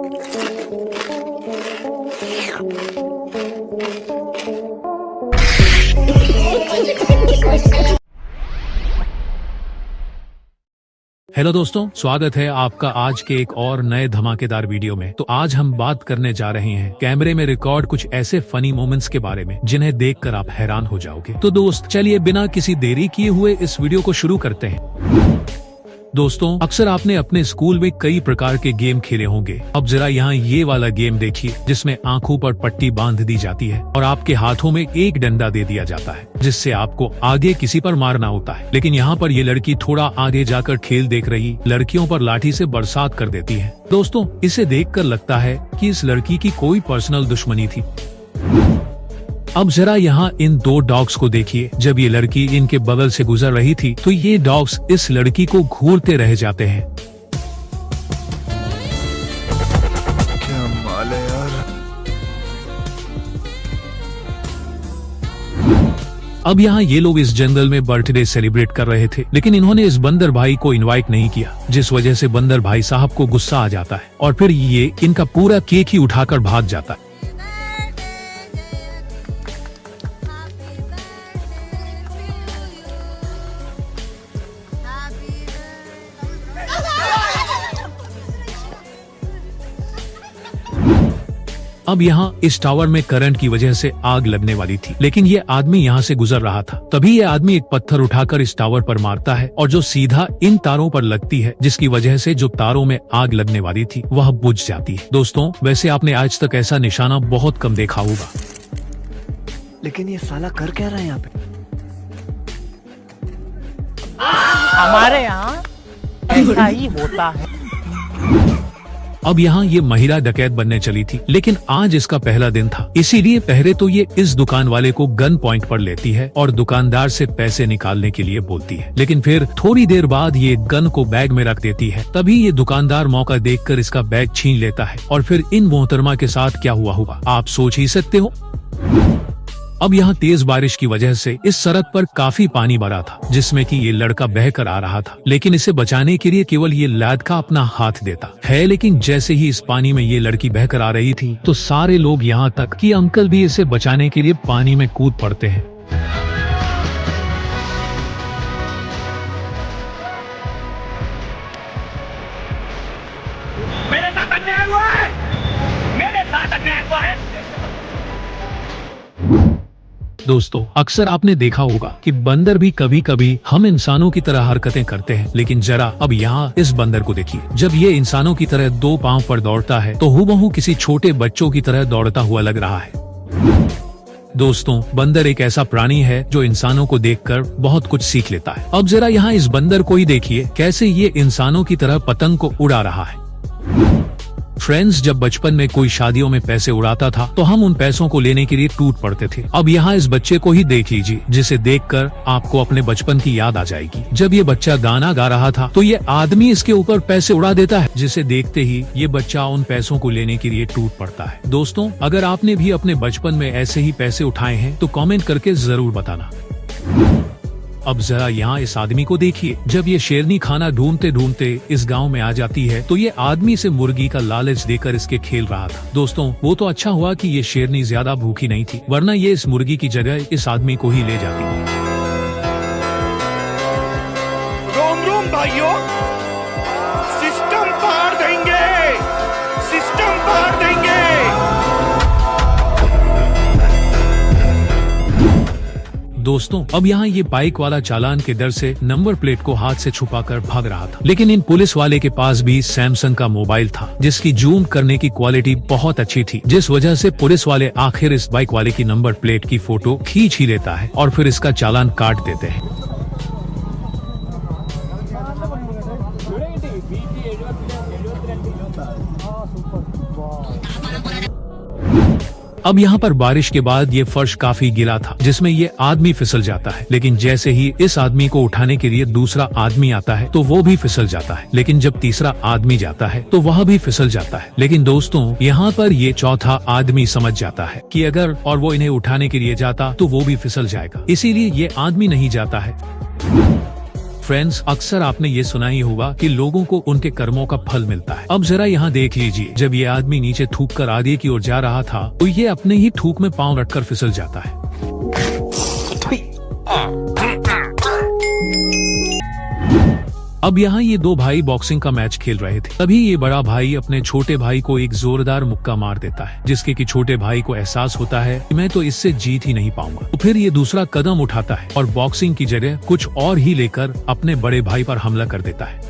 Hello दोस्तों, स्वागत है आपका आज के एक और नए धमाकेदार वीडियो में। तो आज हम बात करने जा रहे हैं कैमरे में रिकॉर्ड कुछ ऐसे फनी मोमेंट्स के बारे में जिन्हें देखकर आप हैरान हो जाओगे। तो दोस्त चलिए बिना किसी देरी किए हुए इस वीडियो को शुरू करते हैं। दोस्तों, अक्सर आपने अपने स्कूल में कई प्रकार के गेम खेले होंगे। अब जरा यहाँ ये वाला गेम देखिए जिसमें आंखों पर पट्टी बांध दी जाती है और आपके हाथों में एक डंडा दे दिया जाता है जिससे आपको आगे किसी पर मारना होता है। लेकिन यहाँ पर ये लड़की थोड़ा आगे जाकर खेल देख रही लड़कियों पर लाठी से बरसात कर देती है। दोस्तों, इसे देखकर लगता है कि इस लड़की की कोई पर्सनल दुश्मनी थी। अब जरा यहाँ इन दो डॉग्स को देखिए। जब ये लड़की इनके बगल से गुजर रही थी तो ये डॉग्स इस लड़की को घूरते रह जाते हैं। क्या माल है यार। अब यहाँ ये लोग इस जंगल में बर्थडे सेलिब्रेट कर रहे थे, लेकिन इन्होंने इस बंदर भाई को इनवाइट नहीं किया, जिस वजह से बंदर भाई साहब को गुस्सा आ जाता है और फिर ये इनका पूरा केक ही उठाकर भाग जाता है। अब यहाँ इस टावर में करंट की वजह से आग लगने वाली थी, लेकिन ये आदमी यहाँ से गुजर रहा था। तभी ये आदमी एक पत्थर उठाकर इस टावर पर मारता है और जो सीधा इन तारों पर लगती है, जिसकी वजह से जो तारों में आग लगने वाली थी वह बुझ जाती है। दोस्तों, वैसे आपने आज तक ऐसा निशाना बहुत कम देखा होगा। लेकिन ये साला कर क्या रहा है यहाँ पे? हमारे यहाँ ऐसा ही होता है। अब यहाँ ये महिला डकैत बनने चली थी, लेकिन आज इसका पहला दिन था, इसीलिए पहले तो ये इस दुकान वाले को गन पॉइंट पर लेती है और दुकानदार से पैसे निकालने के लिए बोलती है। लेकिन फिर थोड़ी देर बाद ये गन को बैग में रख देती है। तभी ये दुकानदार मौका देखकर इसका बैग छीन लेता है और फिर इन मोहतरमा के साथ क्या हुआ होगा आप सोच ही सकते हो। अब यहाँ तेज बारिश की वजह से इस सड़क पर काफी पानी भरा था, जिसमें कि ये लड़का बहकर आ रहा था, लेकिन इसे बचाने के लिए केवल ये लड़का अपना हाथ देता है। लेकिन जैसे ही इस पानी में ये लड़की बहकर आ रही थी तो सारे लोग यहाँ तक कि अंकल भी इसे बचाने के लिए पानी में कूद पड़ते हैं। मेरे साथ अन्याय हुआ है, मेरे साथ अन्याय हुआ है। दोस्तों, अक्सर आपने देखा होगा कि बंदर भी कभी कभी हम इंसानों की तरह हरकतें करते हैं, लेकिन जरा अब यहाँ इस बंदर को देखिए। जब ये इंसानों की तरह दो पांव पर दौड़ता है तो हूबहू किसी छोटे बच्चों की तरह दौड़ता हुआ लग रहा है। दोस्तों, बंदर एक ऐसा प्राणी है जो इंसानों को देखकर बहुत कुछ सीख लेता है। अब जरा यहाँ इस बंदर को ही देखिए कैसे ये इंसानों की तरह पतंग को उड़ा रहा है। फ्रेंड्स, जब बचपन में कोई शादियों में पैसे उड़ाता था तो हम उन पैसों को लेने के लिए टूट पड़ते थे। अब यहाँ इस बच्चे को ही देख लीजिए, जिसे देखकर आपको अपने बचपन की याद आ जाएगी। जब ये बच्चा गाना गा रहा था तो ये आदमी इसके ऊपर पैसे उड़ा देता है, जिसे देखते ही ये बच्चा उन पैसों को लेने के लिए टूट पड़ता है। दोस्तों, अगर आपने भी अपने बचपन में ऐसे ही पैसे उठाए हैं तो कमेंट करके जरूर बताना। अब जरा यहाँ इस आदमी को देखिए। जब ये शेरनी खाना ढूंढते ढूंढते इस गांव में आ जाती है तो ये आदमी से मुर्गी का लालच देकर इसके खेल रहा था। दोस्तों, वो तो अच्छा हुआ कि ये शेरनी ज्यादा भूखी नहीं थी, वरना ये इस मुर्गी की जगह इस आदमी को ही ले जाती। रोम रोम भाइयों, सिस्टम पार देंगे, सिस्टम पार देंगे। दोस्तों, अब यहाँ ये बाइक वाला चालान के डर से नंबर प्लेट को हाथ से छुपाकर भाग रहा था, लेकिन इन पुलिस वाले के पास भी सैमसंग का मोबाइल था जिसकी जूम करने की क्वालिटी बहुत अच्छी थी, जिस वजह से पुलिस वाले आखिर इस बाइक वाले की नंबर प्लेट की फोटो खींच ही लेता है और फिर इसका चालान काट देते हैं। अब यहाँ पर बारिश के बाद ये फर्श काफी गीला था, जिसमें ये आदमी फिसल जाता है। लेकिन जैसे ही इस आदमी को उठाने के लिए दूसरा आदमी आता है तो वो भी फिसल जाता है। लेकिन जब तीसरा आदमी जाता है तो वह भी फिसल जाता है। लेकिन दोस्तों, यहाँ पर ये चौथा आदमी समझ जाता है कि अगर और वो इन्हें उठाने के लिए जाता तो वो भी फिसल जाएगा, इसीलिए ये आदमी नहीं जाता है। फ्रेंड्स, अक्सर आपने ये सुना ही होगा कि लोगों को उनके कर्मों का फल मिलता है। अब जरा यहाँ देख लीजिए, जब ये आदमी नीचे थूक कर आगे की ओर जा रहा था तो ये अपने ही थूक में पाँव रखकर फिसल जाता है। अब यहाँ ये दो भाई बॉक्सिंग का मैच खेल रहे थे। तभी ये बड़ा भाई अपने छोटे भाई को एक जोरदार मुक्का मार देता है, जिसके कि छोटे भाई को एहसास होता है कि मैं तो इससे जीत ही नहीं पाऊंगा। तो फिर ये दूसरा कदम उठाता है और बॉक्सिंग की जगह कुछ और ही लेकर अपने बड़े भाई पर हमला कर देता है।